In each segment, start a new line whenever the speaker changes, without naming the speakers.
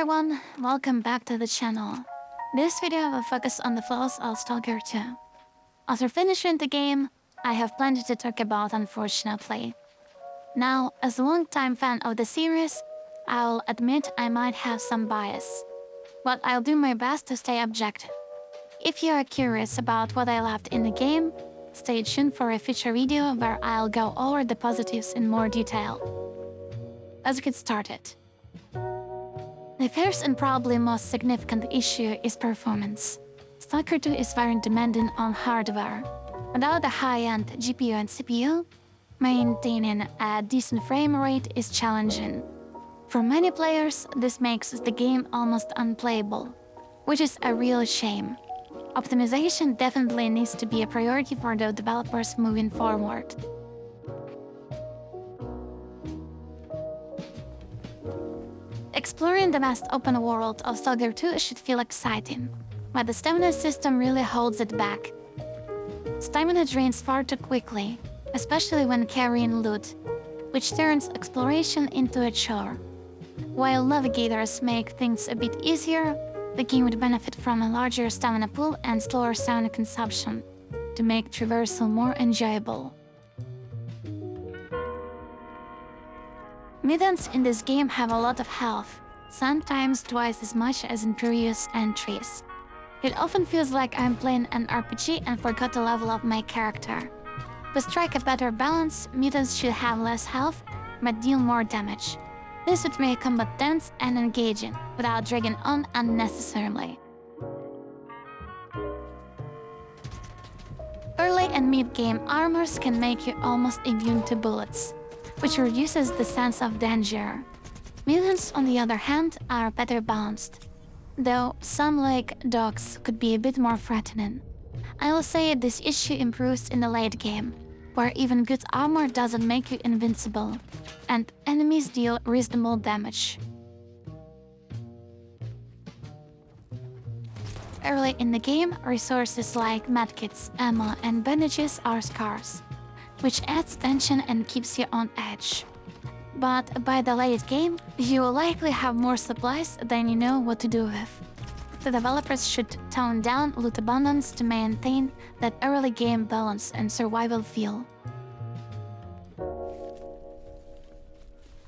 everyone, welcome back to the channel. This video will focus on the flaws of Stalker 2. After finishing the game, I have plenty to talk about, unfortunately. Now, as a long-time fan of the series, I'll admit I might have some bias, but I'll do my best to stay objective. If you are curious about what I loved in the game, stay tuned for a future video where I'll go over the positives in more detail. Let's get started. The first and probably most significant issue is performance. Stalker 2 is very demanding on hardware. Without a high-end GPU and CPU, maintaining a decent frame rate is challenging. For many players, this makes the game almost unplayable, which is a real shame. Optimization definitely needs to be a priority for the developers moving forward. Exploring the vast open world of Stalker 2 should feel exciting, but the stamina system really holds it back. Stamina drains far too quickly, especially when carrying loot, which turns exploration into a chore. While navigators make things a bit easier, the game would benefit from a larger stamina pool and slower stamina consumption to make traversal more enjoyable. Mutants in this game have a lot of health, sometimes twice as much as in previous entries. It often feels like I'm playing an RPG and forgot to level up my character. To strike a better balance, mutants should have less health, but deal more damage. This would make combat tense and engaging, without dragging on unnecessarily. Early and mid-game armors can make you almost immune to bullets, which reduces the sense of danger. Mutants, on the other hand, are better balanced, though some, like dogs, could be a bit more threatening. I will say this issue improves in the late game, where even good armor doesn't make you invincible, and enemies deal reasonable damage. Early in the game, resources like medkits, ammo, and bandages are scarce, which adds tension and keeps you on edge. But by the late game, you will likely have more supplies than you know what to do with. The developers should tone down loot abundance to maintain that early game balance and survival feel.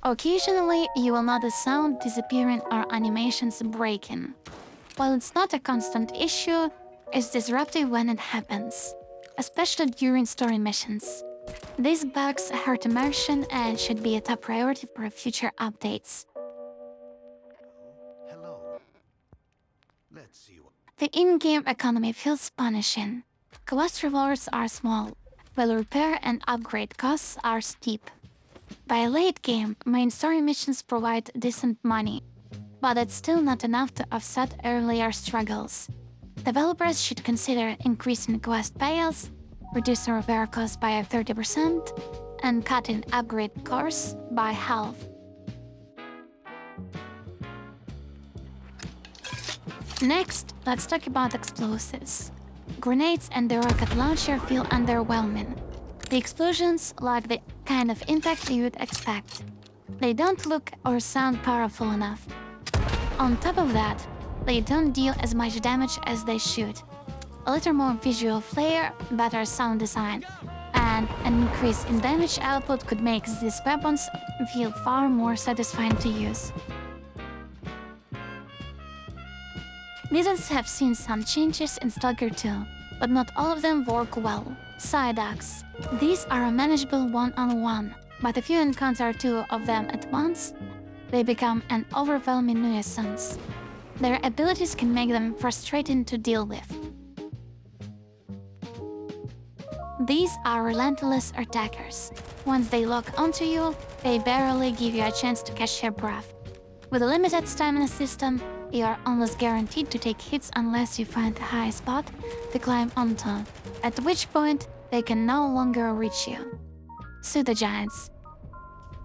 Occasionally, you will notice sound disappearing or animations breaking. While it's not a constant issue, it's disruptive when it happens, especially during story missions. These bugs hurt immersion and should be a top priority for future updates.
Hello. Let's see what...
The in-game economy feels punishing. Quest rewards are small, while repair and upgrade costs are steep. By late game, main story missions provide decent money, but it's still not enough to offset earlier struggles. Developers should consider increasing quest payouts, reducing repair costs by 30%, and cutting upgrade costs by half. Next, let's talk about explosives. Grenades and the rocket launcher feel underwhelming. The explosions lack the kind of impact you would expect. They don't look or sound powerful enough. On top of that, they don't deal as much damage as they should. A little more visual flair, better sound design, and an increase in damage output could make these weapons feel far more satisfying to use. Mutants have seen some changes in Stalker 2, but not all of them work well. Psyducks. These are a manageable one-on-one, but if you encounter two of them at once, they become an overwhelming nuisance. Their abilities can make them frustrating to deal with. These are relentless attackers. Once they lock onto you, they barely give you a chance to catch your breath. With a limited stamina system, you are almost guaranteed to take hits unless you find a high spot to climb onto, at which point they can no longer reach you. Pseudo-giants.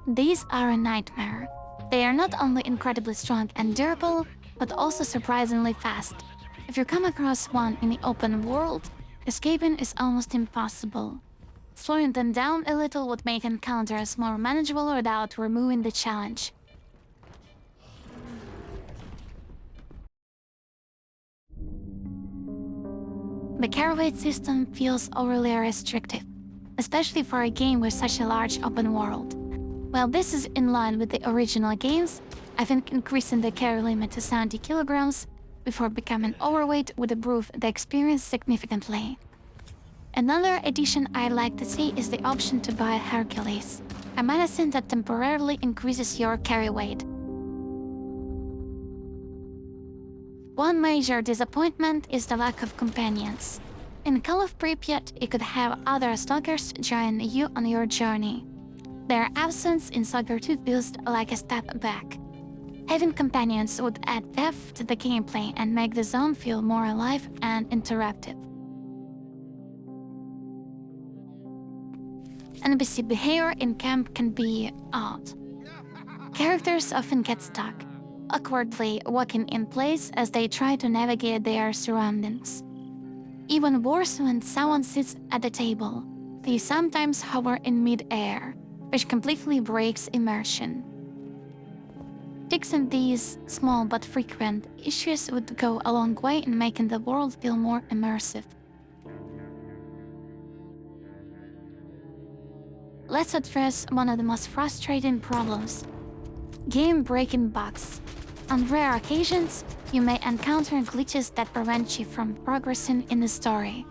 These are a nightmare. They are not only incredibly strong and durable, but also surprisingly fast. If you come across one in the open world, escaping is almost impossible. Slowing them down a little would make encounters more manageable without removing the challenge. The carry weight system feels overly restrictive, especially for a game with such a large open world. While this is in line with the original games, I think increasing the carry limit to 70 kilograms before becoming overweight would improve the experience significantly. Another addition I'd like to see is the option to buy Hercules, a medicine that temporarily increases your carry weight. One major disappointment is the lack of companions. In Call of Pripyat, you could have other stalkers join you on your journey. Their absence in Stalker 2 feels like a step back. Having companions would add depth to the gameplay and make the zone feel more alive and interactive. NPC behavior in camp can be odd. Characters often get stuck, awkwardly walking in place as they try to navigate their surroundings. Even worse when someone sits at the table, they sometimes hover in mid-air, which completely breaks immersion. Fixing these small but frequent issues would go a long way in making the world feel more immersive. Let's address one of the most frustrating problems: game-breaking bugs. On rare occasions, you may encounter glitches that prevent you from progressing in the story.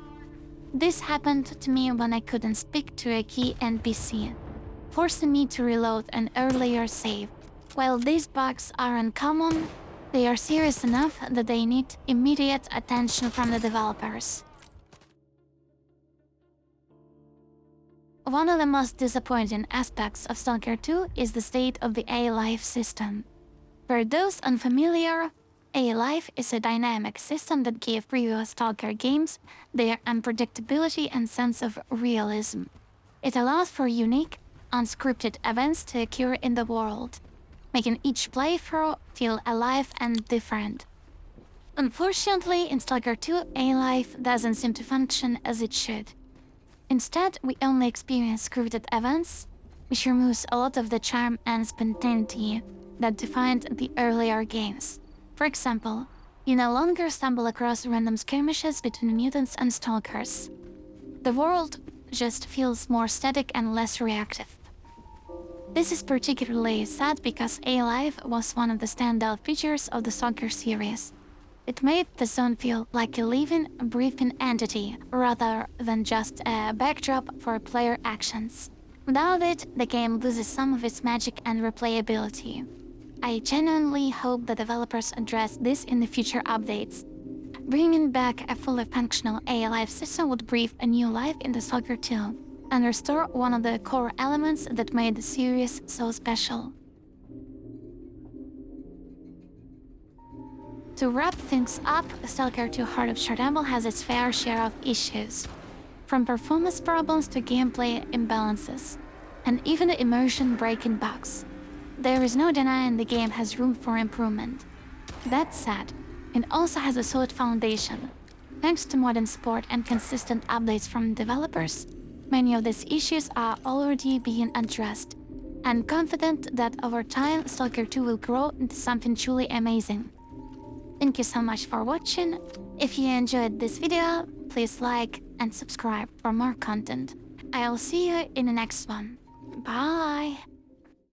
This happened to me when I couldn't speak to a key NPC, forcing me to reload an earlier save. While these bugs are uncommon, they are serious enough that they need immediate attention from the developers. One of the most disappointing aspects of Stalker 2 is the state of the A-Life system. For those unfamiliar, A-Life is a dynamic system that gave previous Stalker games their unpredictability and sense of realism. It allows for unique, unscripted events to occur in the world, making each playthrough feel alive and different. Unfortunately, in Stalker 2, A-Life doesn't seem to function as it should. Instead, we only experience scripted events, which removes a lot of the charm and spontaneity that defined the earlier games. For example, you no longer stumble across random skirmishes between mutants and stalkers. The world just feels more static and less reactive. This is particularly sad because A-Life was one of the standout features of the Stalker series. It made the zone feel like a living, breathing entity rather than just a backdrop for player actions. Without it, the game loses some of its magic and replayability. I genuinely hope the developers address this in the future updates. Bringing back a fully functional A-Life system would breathe a new life into Stalker 2 and restore one of the core elements that made the series so special. To wrap things up, Stalker 2 Heart of Chernobyl has its fair share of issues, from performance problems to gameplay imbalances, and even immersion-breaking bugs. There is no denying the game has room for improvement. That said, it also has a solid foundation. Thanks to modern support and consistent updates from developers, many of these issues are already being addressed. I'm confident that over time, Stalker 2 will grow into something truly amazing. Thank you so much for watching. If you enjoyed this video, please like and subscribe for more content. I'll see you in the next one. Bye!